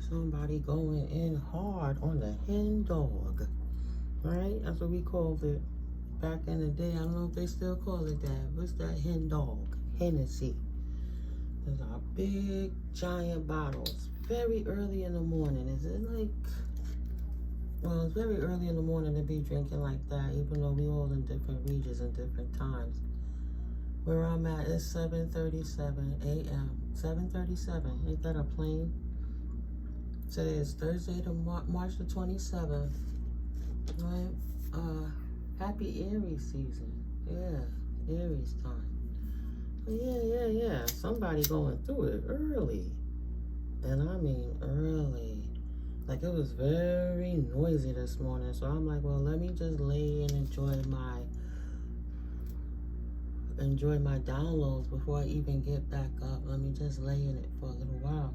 Somebody going in hard on the hen dog, right? That's what we called it back in the day. I don't know if they still call it that. What's that hen dog? Hennessy. There's our big, giant bottles. Very early in the morning. Is it like... Well, it's very early in the morning to be drinking like that, even though we all in different regions and different times. Where I'm at is 7:37 a.m. 7:37. Ain't that a plane? Today is Thursday, March the 27th. Right? Happy Aries season. Yeah, Aries time. But yeah. Somebody going through it early. And I mean early. Like, it was very noisy this morning. So I'm like, well, let me just lay and enjoy my downloads before I even get back up. Let me just lay in it for a little while.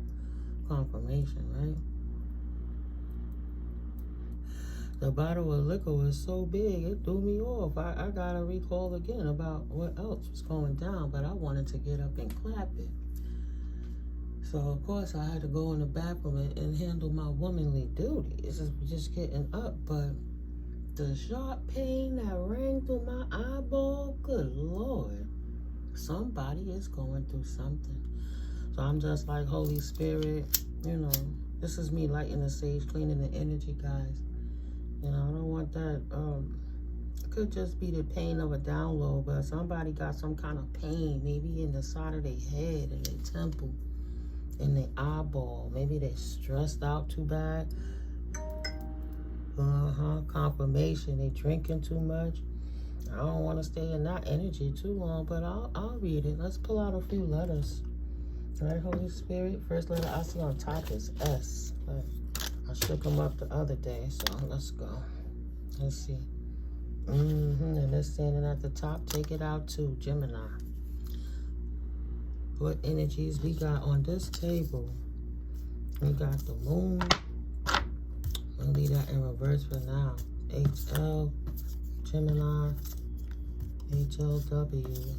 Confirmation, right? The bottle of liquor was so big, it threw me off. I gotta recall again about what else was going down, but I wanted to get up and clap it. So, of course, I had to go in the bathroom and handle my womanly duty. It's just getting up, but the sharp pain that rang through my eyeball, good Lord. Somebody is going through something. So I'm just like, Holy Spirit, you know, this is me lighting the sage, cleaning the energy, guys. You know, I don't want that. It could just be the pain of a download, but somebody got some kind of pain, maybe in the side of their head, in their temple, in their eyeball. Maybe they stressed out too bad. Confirmation. They drinking too much. I don't want to stay in that energy too long, but I'll read it. Let's pull out a few letters. All right, Holy Spirit. First letter I see on top is S. I shook them up the other day, so let's go. Let's see. And they're standing at the top. Take it out too, Gemini. What energies we got on this table? We got the moon. I'll leave that in reverse for now. HL, Gemini, HLW,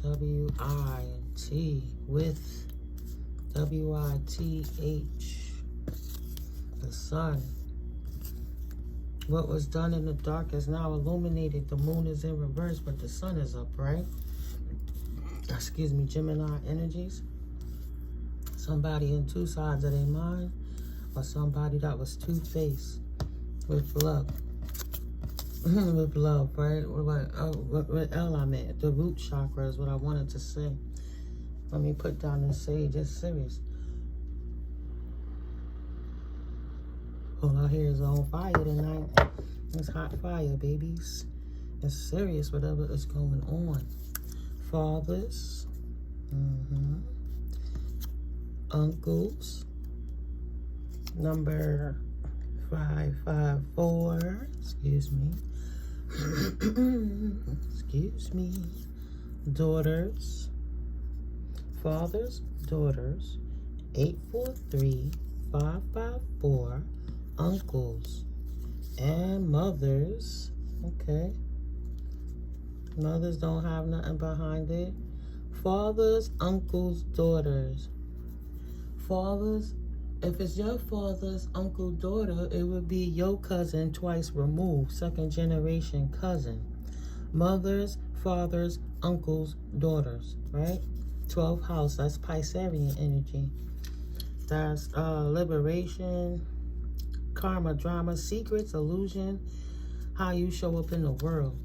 WIT, with WITH, the sun. What was done in the dark is now illuminated. The moon is in reverse, but the sun is up, right? Excuse me, Gemini energies. Somebody in two sides of their mind, or somebody that was two-faced with love. With love, right? What L I meant. The root chakra is what I wanted to say. Let me put down this sage. It's serious. All out here is on fire tonight. It's hot fire, babies. It's serious, whatever is going on. Fathers. Uncles. Number 554. Excuse me. Excuse me. Daughters. Fathers, daughters. 843 554. Uncles and mothers. Okay. Mothers don't have nothing behind it. Fathers, uncles, daughters. Fathers, if it's your father's uncle, daughter, it would be your cousin twice removed, second generation cousin. Mothers, fathers, uncles, daughters, right? 12th house, that's Piscean energy. That's liberation, karma, drama, secrets, illusion, how you show up in the world.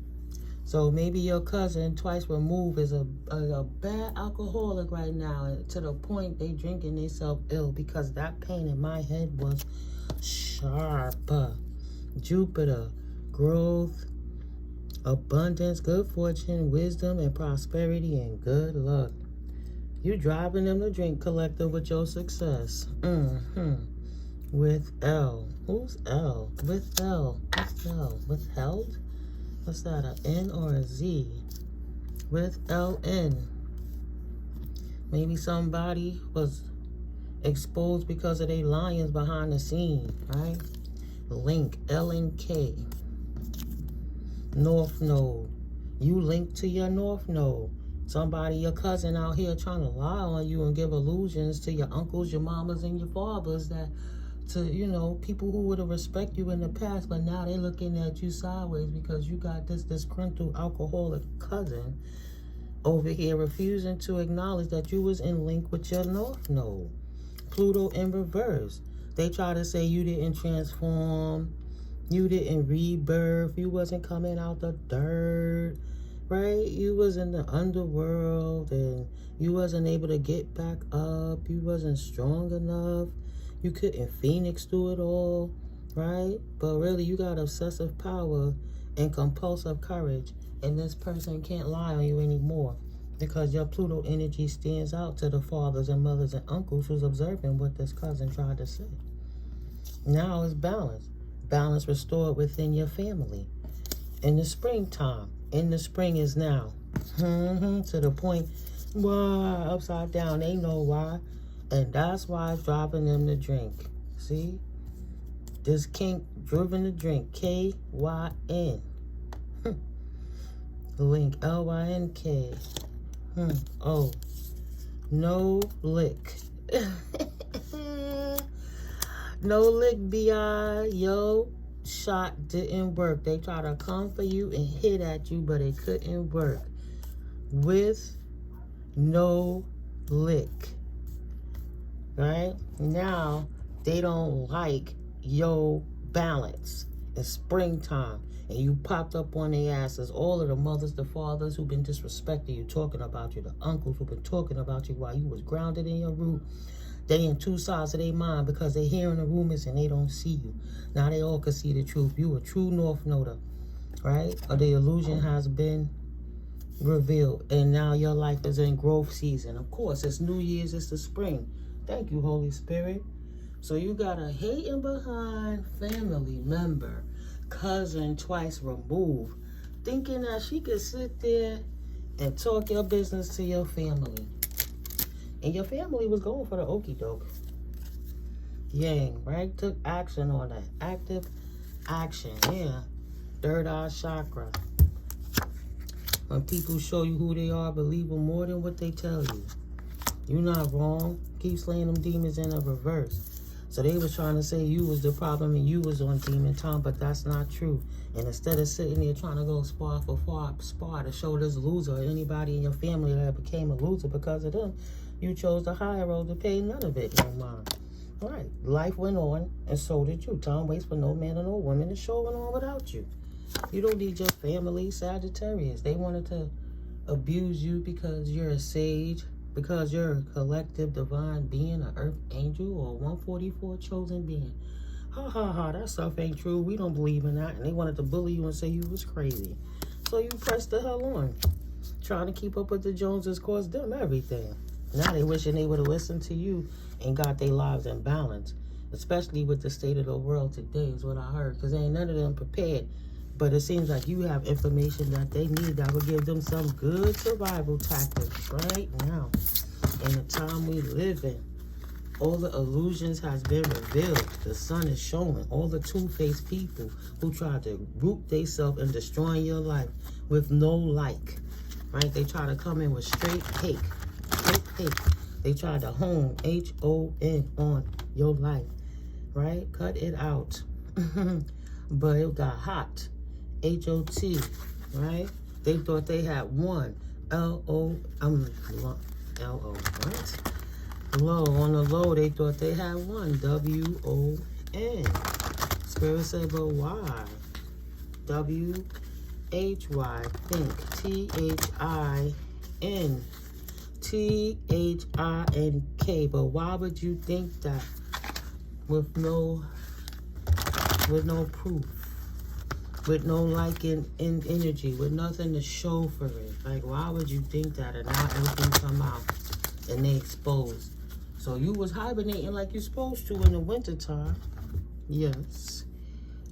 So maybe your cousin twice removed is a bad alcoholic right now, to the point they drinking themselves ill, because that pain in my head was sharp. Jupiter, growth, abundance, good fortune, wisdom, and prosperity, and good luck. You driving them to drink, collective, with your success. With L. Who's L? With L. What's L? Withheld? What's that, an N or a Z? With LN. Maybe somebody was exposed because of their lions behind the scene, right? Link, L and K. North Node. You link to your North Node. Somebody, your cousin out here trying to lie on you and give illusions to your uncles, your mamas, and your fathers that, to, you know, people who would have respected you in the past, but now they looking at you sideways because you got this disgruntled alcoholic cousin over here refusing to acknowledge that you was in link with your North Node. Pluto in reverse. They try to say you didn't transform, you didn't rebirth, you wasn't coming out the dirt, right? You was in the underworld and you wasn't able to get back up. You wasn't strong enough. You couldn't phoenix do it all, right? But really, you got obsessive power and compulsive courage, and this person can't lie on you anymore because your Pluto energy stands out to the fathers and mothers and uncles who's observing what this cousin tried to say. Now it's balance. Balance restored within your family. In the springtime. In the spring is now. To the point, why, upside down, they know why. And that's why it's driving them to drink. See? This kink driven to drink. K-Y-N. Link, L-Y-N-K. Oh. No lick. No lick, B.I. Yo, shot didn't work. They try to come for you and hit at you, but it couldn't work. With no lick. Right? Now, they don't like your balance. It's springtime. And you popped up on their asses. All of the mothers, the fathers who've been disrespecting you, talking about you, the uncles who've been talking about you while you was grounded in your root. They in two sides of their mind because they hearing the rumors and they don't see you. Now they all can see the truth. You a true North Noder, right? Or the illusion has been revealed. And now your life is in growth season. Of course, it's New Year's, it's the spring. Thank you, Holy Spirit. So you got a hating behind family member, cousin twice removed, thinking that she could sit there and talk your business to your family. And your family was going for the okie doke. Yang, right? Took action on that. Active action, yeah. Third eye chakra. When people show you who they are, believe them more than what they tell you. You're not wrong. Keep slaying them demons in a reverse. So they was trying to say you was the problem and you was on demon time, but that's not true. And instead of sitting there trying to go spar to show this loser or anybody in your family that became a loser because of them, you chose the higher road to pay none of it no mind. All right, life went on and so did you. Time waits for no man or no woman. It's showing on without you. You don't need your family, Sagittarius. They wanted to abuse you because you're a sage, because you're a collective divine being, an earth angel, or 144 chosen being. Ha ha ha, that stuff ain't true. We don't believe in that. And they wanted to bully you and say you was crazy. So you pressed the hell on. Trying to keep up with the Joneses caused them everything. Now they wishing they would have listened to you and got their lives in balance. Especially with the state of the world today is what I heard. Because ain't none of them prepared. But it seems like you have information that they need that will give them some good survival tactics right now. In the time we live in, all the illusions has been revealed. The sun is showing. All the two-faced people who tried to root themselves in destroying your life with no like. Right? They try to come in with straight hate. Straight hate. They tried to hone H-O-N on your life. Right? Cut it out. But it got hot. H-O-T, right? They thought they had one. L-O, L-O, what? Low, on the low, they thought they had one. W-O-N. Spirit said, but why? W-H-Y, think. T-H-I-N. T-H-I-N-K. But why would you think that with no proof? With no like in energy, with nothing to show for it. Like, why would you think that? And now everything come out and they exposed. So you was hibernating like you're supposed to in the wintertime. Yes.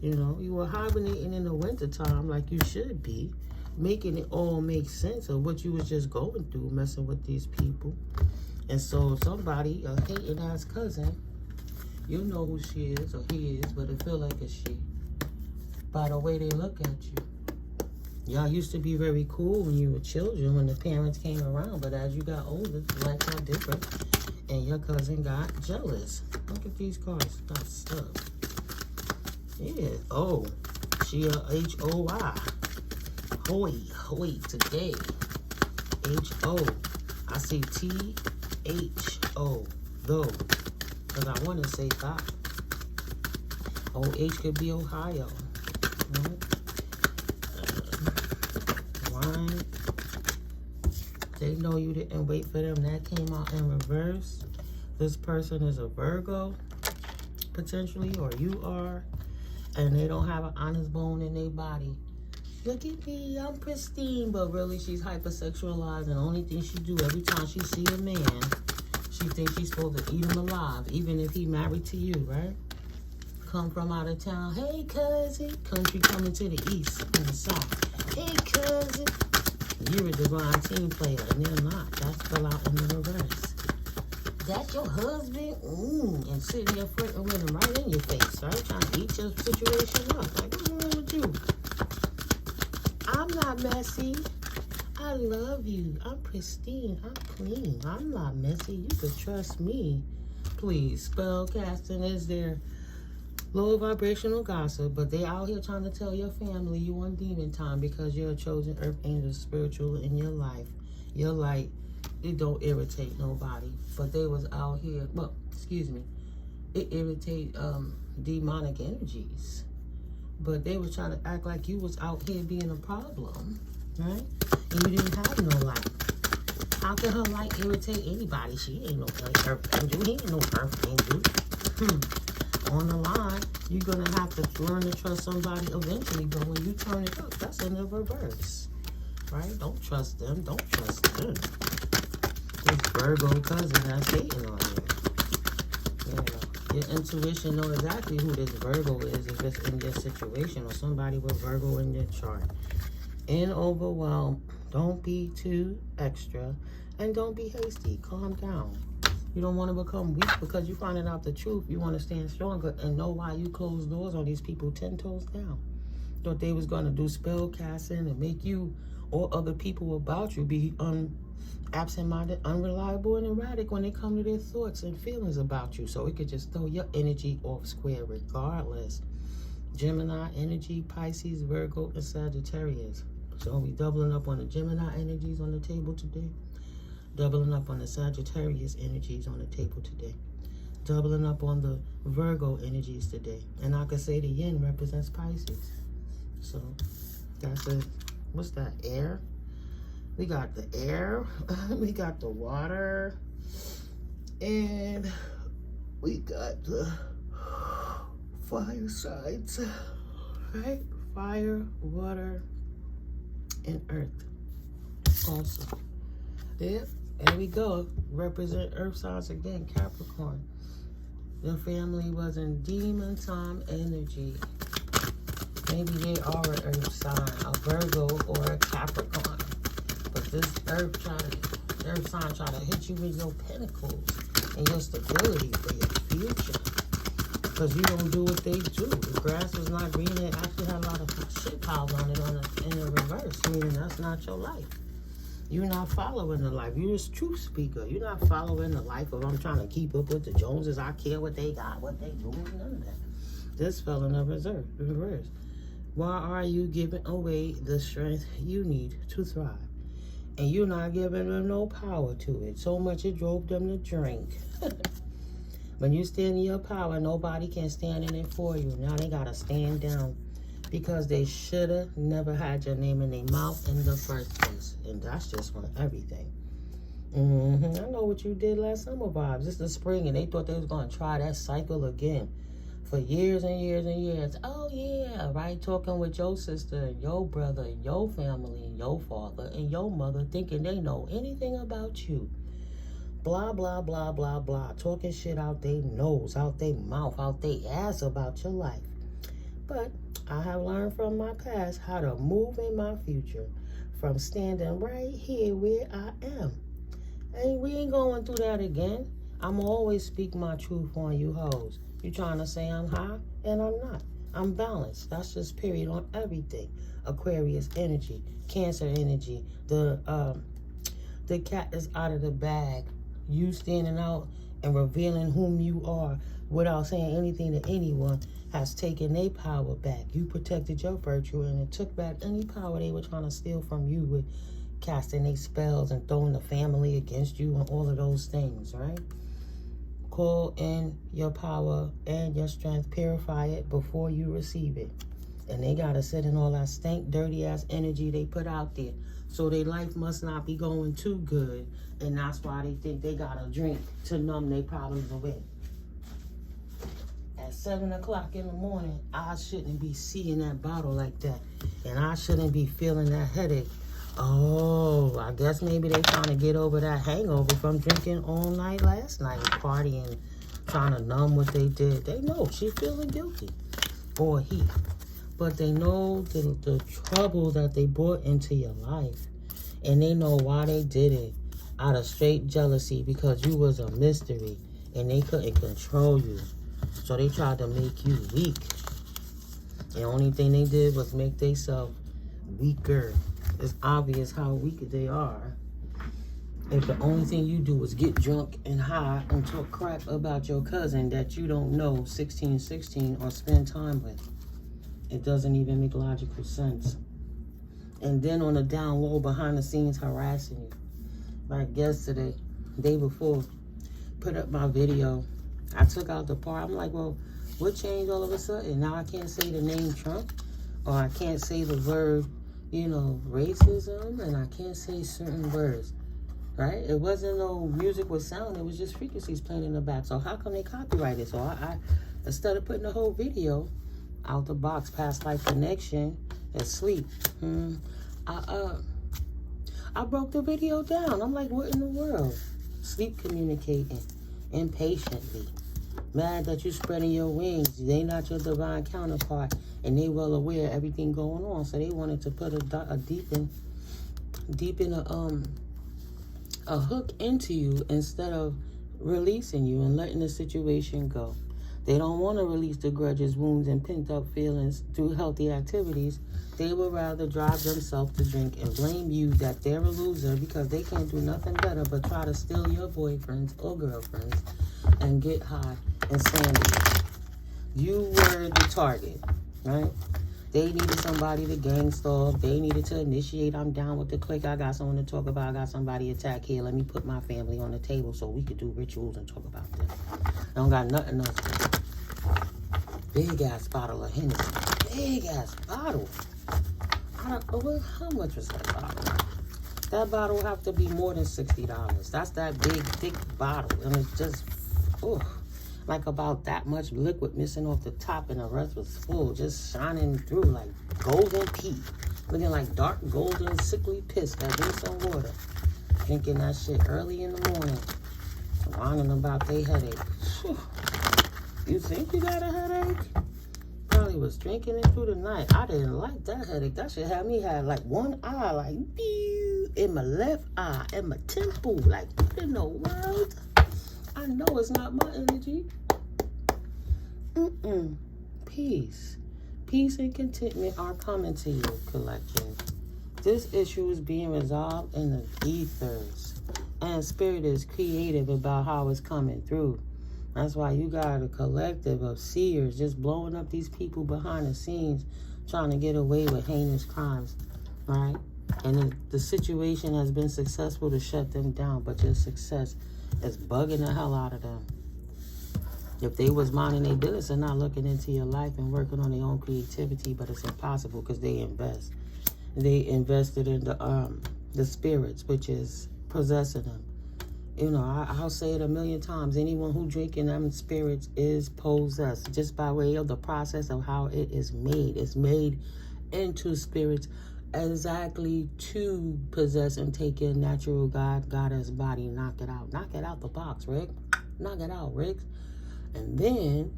You know, you were hibernating in the wintertime like you should be. Making it all make sense of what you was just going through, messing with these people. And so somebody, a hating ass cousin, you know who she is or he is, but it feel like it's she. By the way they look at you. Y'all used to be very cool when you were children, when the parents came around. But as you got older, life got different. And your cousin got jealous. Look at these cards. Got stuff. Yeah. Oh. She a H-O-Y. Hoy. Today. H-O. I see T-H-O. Though. Because I want to say that. O-H could be Ohio. Right? Wine. They know you didn't wait for them. That came out in reverse. This person is a Virgo, potentially, or you are, and they don't have an honest bone in their body. Look at me, I'm pristine, but really she's hypersexualized, and the only thing she do every time she see a man, she thinks she's supposed to eat him alive, even if he married to you, right? Come from out of town. Hey, cousin. Country coming to the east and the south. Hey, cousin. You're a divine team player, and they're not. That's fell out in the reverse. That's your husband? And sitting there flirting with him right in your face, right? Trying to eat your situation up. Like, what's wrong with you? I'm not messy. I love you. I'm pristine. I'm clean. I'm not messy. You could trust me. Please, spell casting is their low vibrational gossip, but they out here trying to tell your family you on demon time because you're a chosen earth angel spiritual in your life. Your light, it don't irritate nobody. But they was out here, well, excuse me, it irritate demonic energies. But they was trying to act like you was out here being a problem, right? And you didn't have no light. How can her light irritate anybody? She ain't no earth angel. He ain't no earth angel. On the line, you're going to have to learn to trust somebody eventually, but when you turn it up, that's in the reverse, right? Don't trust them. Don't trust them. This Virgo cousin that's hating on you. Your intuition know exactly who this Virgo is if it's in your situation or somebody with Virgo in your chart. In overwhelm, don't be too extra and don't be hasty. Calm down. You don't want to become weak because you're finding out the truth. You want to stand stronger and know why you closed doors on these people 10 toes down. Thought they was going to do spell casting and make you or other people about you be absent-minded, unreliable, and erratic when they come to their thoughts and feelings about you. So it could just throw your energy off square regardless. Gemini energy, Pisces, Virgo, and Sagittarius. So we doubling up on the Gemini energies on the table today. Doubling up on the Sagittarius energies on the table today. Doubling up on the Virgo energies today. And I could say the yin represents Pisces. So that's it. What's that? Air? We got the air. We got the water. And we got the fire signs. Right? Fire, water, and earth. Also. Yeah. There we go. Represent earth signs again, Capricorn. Your family was in demon time energy. Maybe they are an earth sign, a Virgo or a Capricorn. But this earth sign try to hit you with your pinnacles and your stability for your future. Because you don't do what they do. The grass is not green. It actually had a lot of shit piled on it in the reverse, meaning that's not your life. You're not following the life. You're a truth speaker. You're not following the life of I'm trying to keep up with the Joneses. I care what they got, what they do, none of that. This fell in the reverse. Why are you giving away the strength you need to thrive? And you're not giving them no power to it. So much it drove them to drink. When you stand in your power, nobody can stand in it for you. Now they got to stand down. Because they should have never had your name in their mouth in the first place. And that's just on everything. I know what you did last summer vibes. It's the spring and they thought they was going to try that cycle again. For years and years and years. Oh yeah, right? Talking with your sister and your brother and your family and your father and your mother thinking they know anything about you. Blah, blah, blah, blah, blah. Talking shit out their nose, out their mouth, out their ass about your life. But I have learned from my past how to move in my future from standing right here where I am. And we ain't going through that again. I'm always speak my truth on you hoes. You trying to say I'm high? And I'm not. I'm balanced. That's just period on everything. Aquarius energy, Cancer energy. The cat is out of the bag. You standing out and revealing whom you are without saying anything to anyone has taken their power back. You protected your virtue, and it took back any power they were trying to steal from you with casting their spells and throwing the family against you and all of those things, right? Call in your power and your strength. Purify it before you receive it. And they got to sit in all that stank, dirty-ass energy they put out there. So their life must not be going too good. And that's why they think they got to drink to numb their problems away. At 7 o'clock in the morning, I shouldn't be seeing that bottle like that. And I shouldn't be feeling that headache. Oh, I guess maybe they trying to get over that hangover from drinking all night last night, partying, trying to numb what they did. They know she's feeling guilty, or he. But they know the trouble that they brought into your life. And they know why they did it. Out of straight jealousy, because you was a mystery. And they couldn't control you. So they tried to make you weak. The only thing they did was make themselves weaker. It's obvious how weak they are. If the only thing you do is get drunk and high and talk crap about your cousin that you don't know 1616 or spend time with. It doesn't even make logical sense. And then on the down low, behind the scenes, harassing you. Like yesterday, day before, put up my video. I took out the part. I'm like, well, what changed all of a sudden? Now I can't say the name Trump, or I can't say the word, racism, and I can't say certain words, right? It wasn't no music with sound. It was just frequencies playing in the back. So how come they copyright it? So I instead of putting the whole video out the box, past life connection, and sleep, I broke the video down. I'm like, what in the world? Sleep communicating impatiently. Mad that you spreading your wings. They not your divine counterpart, and they well aware of everything going on. So they wanted to put a deep in a hook into you instead of releasing you and letting the situation go. They don't want to release the grudges, wounds, and pent up feelings through healthy activities. They would rather drive themselves to drink and blame you that they're a loser because they can't do nothing better but try to steal your boyfriends or girlfriends and get high and sandy. You were the target, right? They needed somebody to gang stalk. They needed to initiate. I'm down with the clique. I got someone to talk about. I got somebody attack here. Let me put my family on the table so we could do rituals and talk about this. I don't got nothing else. Big ass bottle of Hennessy. Big ass bottle. How much was that bottle? That bottle will have to be more than $60. That's that big, thick bottle. And it's just, like about that much liquid missing off the top, and the rest was full, just shining through like golden pee. Looking like dark golden sickly piss that needs some water. Drinking that shit early in the morning. Whining about their headache. You think you got a headache? Probably was drinking it through the night. I didn't like that headache. That shit had me had like one eye, like in my left eye, and my temple. Like, what in the world? I know it's not my energy. Peace. Peace and contentment are coming to you, collective. This issue is being resolved in the ethers. And spirit is creative about how it's coming through. That's why you got a collective of seers just blowing up these people behind the scenes, trying to get away with heinous crimes, right? And the situation has been successful to shut them down, but your success is bugging the hell out of them. If they was minding their business and not looking into your life and working on their own creativity, but it's impossible because they invest. They invested in the spirits, which is possessing them. I'll say it a million times. Anyone who drinking them spirits is possessed just by way of the process of how it is made. It's made into spirits exactly to possess and take in natural goddess body. Knock it out. Knock it out the box, Rick. Knock it out, Rick. And then,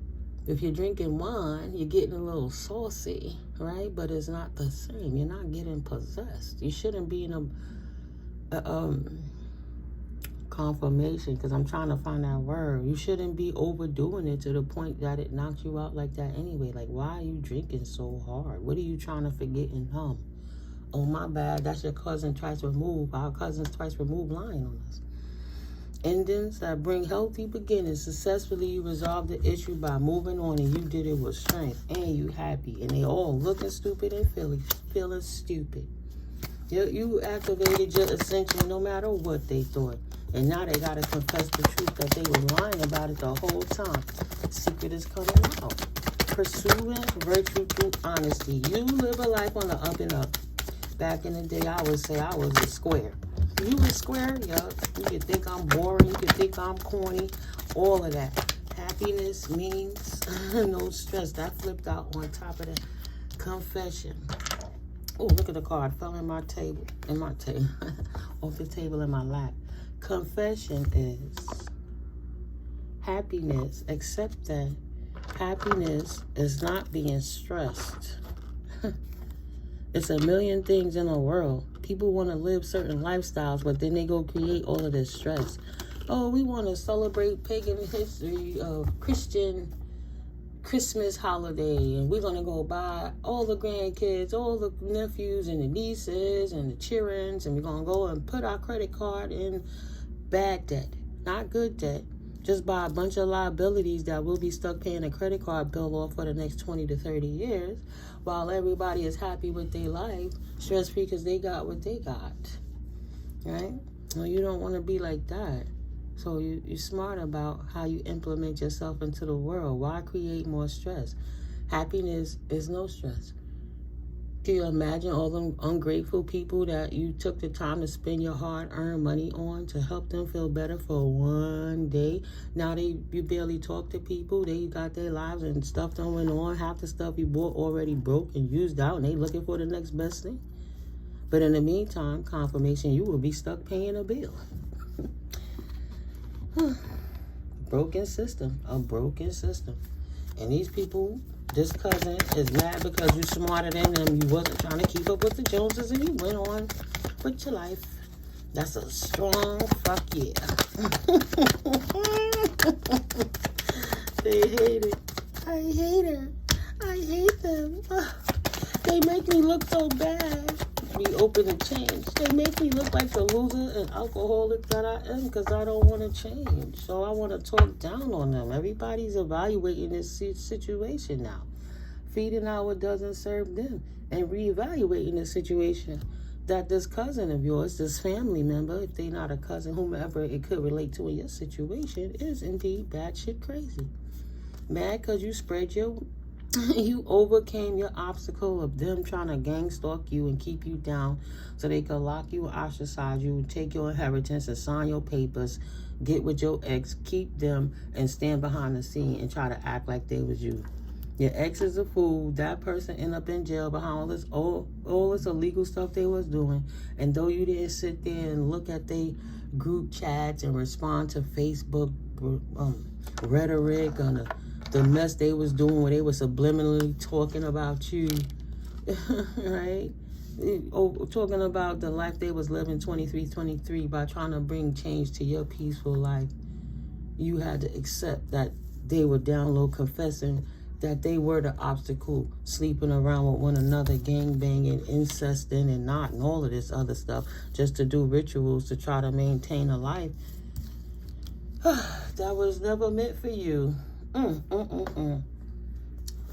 if you're drinking wine, you're getting a little saucy, right? But it's not the same. You're not getting possessed. You shouldn't be in a confirmation, because I'm trying to find that word. You shouldn't be overdoing it to the point that it knocks you out like that anyway. Like, why are you drinking so hard? What are you trying to forget and numb? Oh, my bad. That's your cousin twice removed. Our cousins twice removed lying on us. Endings that bring healthy beginnings. Successfully, you resolved the issue by moving on, and you did it with strength, and you happy. And they all looking stupid and feeling stupid. You activated your ascension no matter what they thought. And now they got to confess the truth that they were lying about it the whole time. Secret is coming out. Pursuing virtue through honesty. You live a life on the up and up. Back in the day, I would say I was a square. You a square? Yup. You can think I'm boring. You can think I'm corny. All of that. Happiness means no stress. That flipped out on top of the confession. Oh, look at the card. Fell in my table. Off the table in my lap. Confession is happiness. Accept that happiness is not being stressed. It's a million things in the world. People want to live certain lifestyles, but then they go create all of this stress. Oh, we want to celebrate pagan history of Christian Christmas holiday, and we're going to go buy all the grandkids, all the nephews and the nieces and the childrens, and we're going to go and put our credit card in bad debt, not good debt. Just buy a bunch of liabilities that we'll be stuck paying a credit card bill off for the next 20 to 30 years, while everybody is happy with their life, stress-free because they got what they got, right? Well, you don't want to be like that. So you're smart about how you implement yourself into the world. Why create more stress? Happiness is no stress. Can you imagine all them ungrateful people that you took the time to spend your hard-earned money on to help them feel better for one day? Now you barely talk to people. They got their lives and stuff going on. Half the stuff you bought already broke and used out, and they looking for the next best thing. But in the meantime, confirmation, you will be stuck paying a bill. Broken system. A broken system. And these people, this cousin is mad because you're smarter than them. You wasn't trying to keep up with the Joneses and you went on with your life. That's a strong fuck yeah. They hate it. I hate her. I hate them. They make me look so bad. Be open to change. They make me look like the loser and alcoholic that I am because I don't want to change. So I want to talk down on them. Everybody's evaluating this situation now. Feeding out what doesn't serve them. And reevaluating the situation that this cousin of yours, this family member, if they're not a cousin, whomever it could relate to in your situation, is indeed batshit crazy. Mad because you spread you overcame your obstacle of them trying to gang stalk you and keep you down so they could lock you, ostracize you, take your inheritance and sign your papers, get with your ex, keep them, and stand behind the scene and try to act like they was you. Your ex is a fool. That person end up in jail behind all this illegal stuff they was doing. And though you didn't sit there and look at they group chats and respond to Facebook rhetoric on the mess they was doing where they were subliminally talking about you, right? Talking about the life they was living 23 by trying to bring change to your peaceful life. You had to accept that they were down low confessing that they were the obstacle, sleeping around with one another, gang banging, incesting, and not, and all of this other stuff, just to do rituals to try to maintain a life that was never meant for you.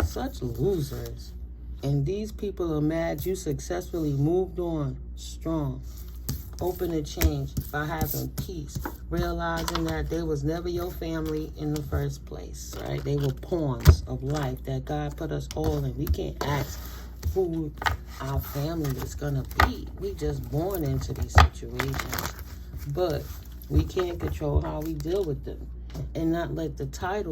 Such losers. And these people are mad you successfully moved on strong, open to change by having peace, realizing that they was never your family in the first place, right? They were pawns of life that God put us all in. We can't ask who our family is gonna be. We just born into these situations, but we can't control how we deal with them and not let the title